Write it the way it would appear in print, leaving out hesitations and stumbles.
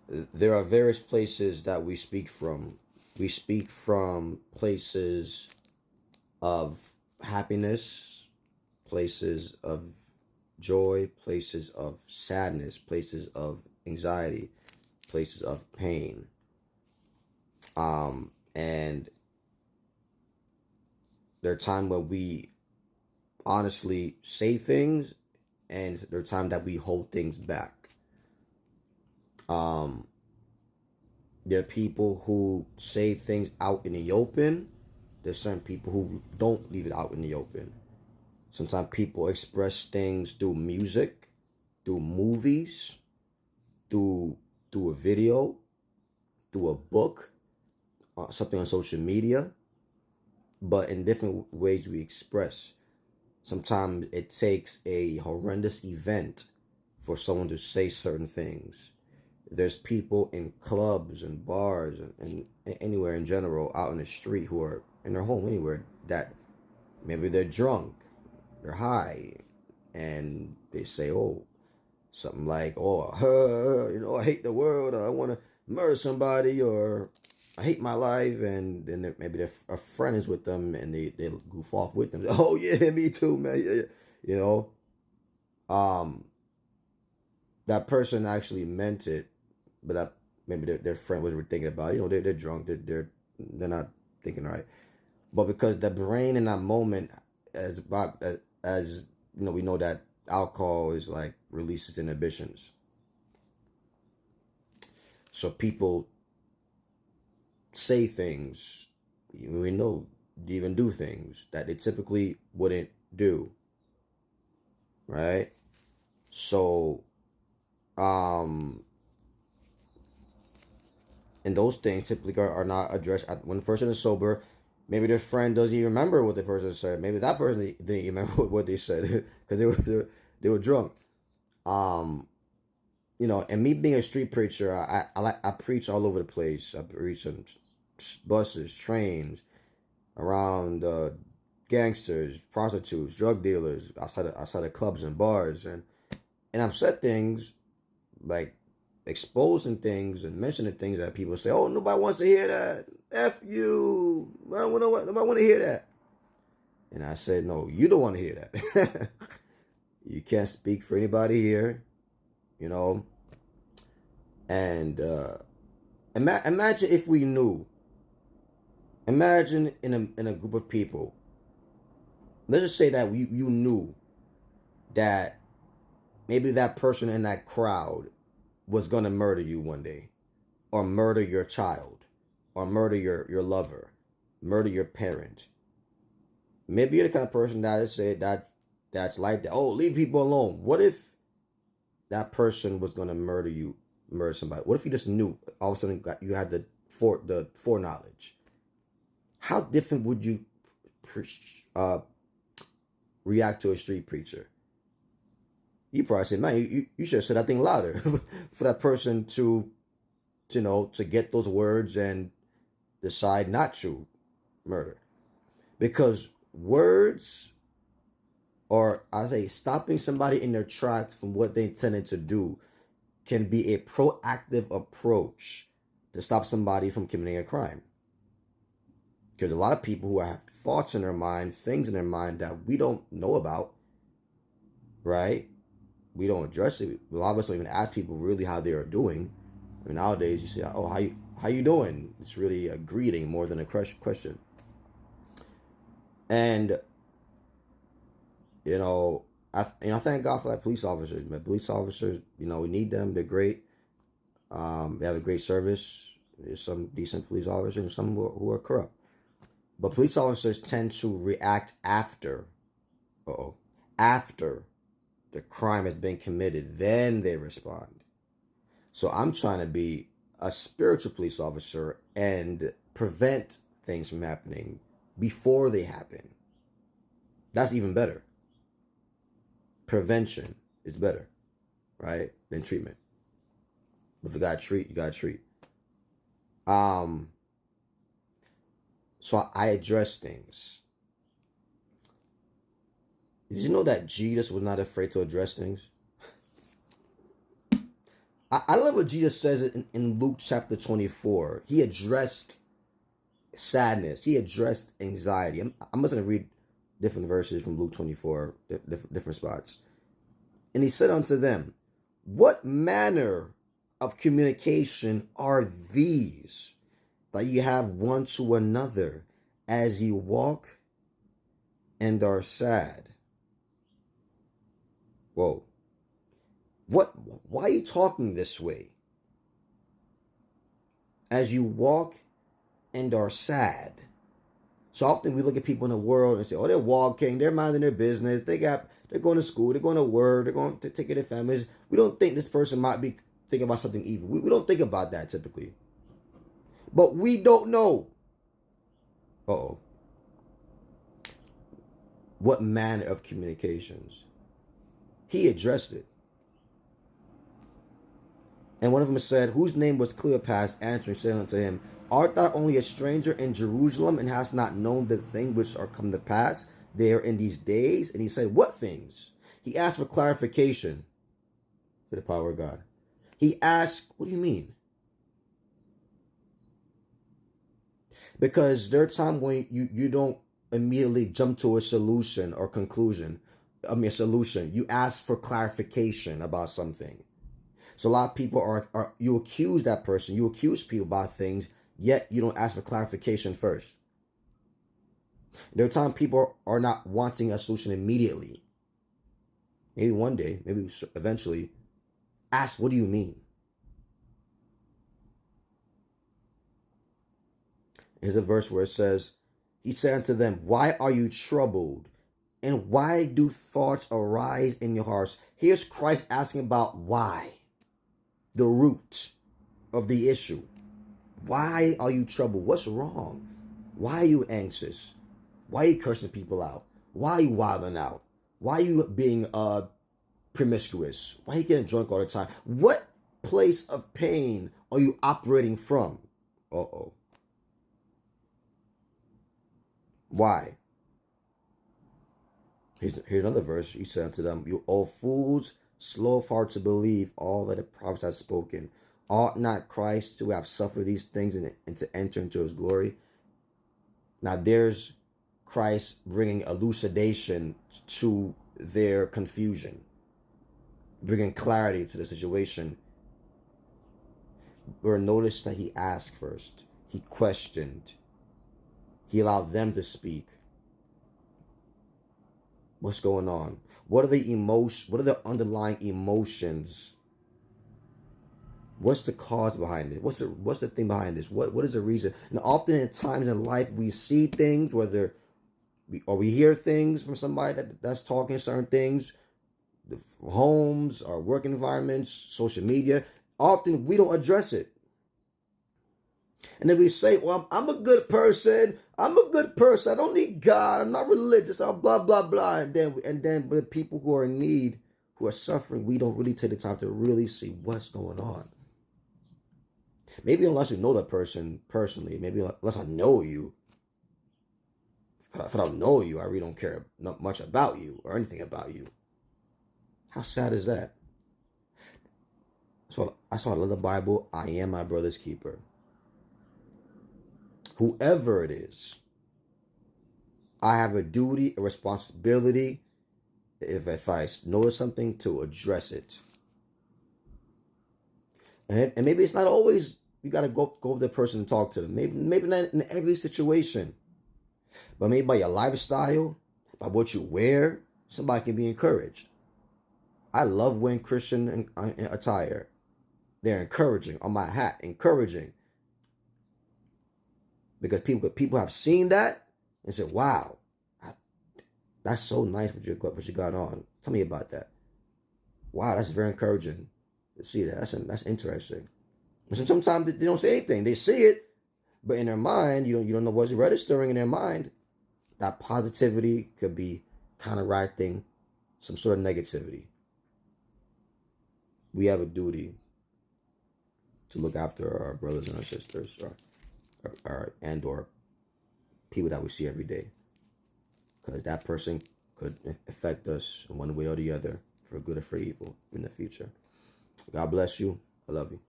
there are various places that we speak from. We speak from places of happiness, places of joy, places of sadness, places of anxiety, places of pain. And there are times where we honestly say things, and there are times that we hold things back. Um, there are people who say things out in the open. There's certain people who don't leave it out in the open. Sometimes people express things through music, through movies, through through a video, through a book, something on social media, but in different ways we express. Sometimes it takes a horrendous event for someone to say certain things. There's people in clubs and bars and anywhere in general out in the street who are in their home anywhere that maybe they're drunk, they're high, and they say, oh, something like, oh, I hate the world, or I want to murder somebody, or I hate my life, and then maybe a friend is with them, and they goof off with them. Oh yeah, me too, man. Yeah, yeah. You um, that person actually meant it, but that maybe their friend was thinking about it. They're drunk, they're not thinking right, but because the brain in that moment, as we know that alcohol is like releases inhibitions. So people say things, we know, even do things that they typically wouldn't do, right? So, um, and those things typically are not addressed when the person is sober. Maybe their friend doesn't even remember what the person said. Maybe that person didn't even remember what they said because they were drunk. Um, and me being a street preacher, I preach all over the place. I preach on buses, trains, around gangsters, prostitutes, drug dealers, outside of clubs and bars, and I've said things like exposing things and mentioning things that people say, "Oh, nobody wants to hear that. F you. Nobody want to hear that." And I said, "No, you don't want to hear that. You can't speak for anybody here, you know." And imagine if we knew. Imagine in a group of people. Let's just say that you knew that maybe that person in that crowd was gonna murder you one day, or murder your child, or murder your lover, murder your parent. Maybe you're the kind of person that is say that's like that. Oh, leave people alone. What if that person was gonna murder you, murder somebody? What if you just knew all of a sudden you had the foreknowledge? How different would you uh, react to a street preacher? You probably say, man, you should have said that thing louder for that person to get those words and decide not to murder. Because words, or I say stopping somebody in their tracks from what they intended to do, can be a proactive approach to stop somebody from committing a crime. Because a lot of people who have thoughts in their mind, things in their mind that we don't know about, right? We don't address it. A lot of us don't even ask people really how they are doing. I mean, nowadays you say, "Oh, how you doing?" It's really a greeting more than a question. And you know, I thank God for like police officers. Man, police officers, we need them. They're great. They have a great service. There's some decent police officers and some who are corrupt. But police officers tend to react after, uh-oh, after the crime has been committed. Then they respond. So I'm trying to be a spiritual police officer and prevent things from happening before they happen. That's even better. Prevention is better, right, than treatment. If you gotta treat, you gotta treat. Um, so I address things. Did you know that Jesus was not afraid to address things? I love what Jesus says in Luke chapter 24. He addressed sadness. He addressed anxiety. I'm just going to read different verses from Luke 24, different spots. And he said unto them, what manner of communication are these that you have one to another as you walk and are sad? Whoa. Why are you talking this way? As you walk and are sad. So often we look at people in the world and say, oh, they're walking, they're minding their business, they're going to school, they're going to work, they're going to take care of their families. We don't think this person might be thinking about something evil. We don't think about that typically. But we don't know. Uh-oh. What manner of communications? He addressed it. And one of them said, whose name was Cleopas, answering, said unto him, art thou only a stranger in Jerusalem, and hast not known the things which are come to pass there in these days? And he said, what things? He asked for clarification for the power of God. He asked, what do you mean? Because there are times when you don't immediately jump to a solution or conclusion. A solution. You ask for clarification about something. So a lot of people are you accuse that person, you accuse people about things, yet you don't ask for clarification first. There are times people are not wanting a solution immediately. Maybe one day, maybe eventually, ask, what do you mean? Here's a verse where it says, he said unto them, why are you troubled? And why do thoughts arise in your hearts? Here's Christ asking about why. The root of the issue. Why are you troubled? What's wrong? Why are you anxious? Why are you cursing people out? Why are you wilding out? Why are you being promiscuous? Why are you getting drunk all the time? What place of pain are you operating from? Uh-oh. Why? Here's another verse. He said to them, you old fools, slow of heart to believe all that the prophets have spoken. Ought not Christ to have suffered these things and to enter into his glory? Now there's Christ bringing elucidation to their confusion, bringing clarity to the situation. But notice that he asked first. He questioned. He allowed them to speak. What's going on? What are the emotions? What are the underlying emotions? What's the cause behind it? What's the thing behind this? What is the reason? And often at times in life we see things, whether we hear things from somebody that's talking certain things, the homes, our work environments, social media. Often we don't address it. And then we say, well, I'm a good person. I'm a good person. I don't need God. I'm not religious. I'm blah, blah, blah. And then with people who are in need, who are suffering, we don't really take the time to really see what's going on. Maybe unless you know that person personally, maybe unless I know you. If I don't know you, I really don't care not much about you or anything about you. How sad is that? So I saw in the Bible, I am my brother's keeper. Whoever it is, I have a duty, a responsibility, if I notice something, to address it. And maybe it's not always you got to go to the person and talk to them. Maybe not in every situation. But maybe by your lifestyle, by what you wear, somebody can be encouraged. I love wearing Christian attire. They're encouraging. On my hat, encouraging. Because people have seen that and said, wow, that's so nice what you got on. Tell me about that. Wow, that's very encouraging to see that. That's interesting. And sometimes they don't say anything. They see it, but in their mind, you don't know what's registering in their mind. That positivity could be counteracting some sort of negativity. We have a duty to look after our brothers and our sisters, or people that we see every day, because that person could affect us in one way or the other, for good or for evil, in the future. God bless you. I love you.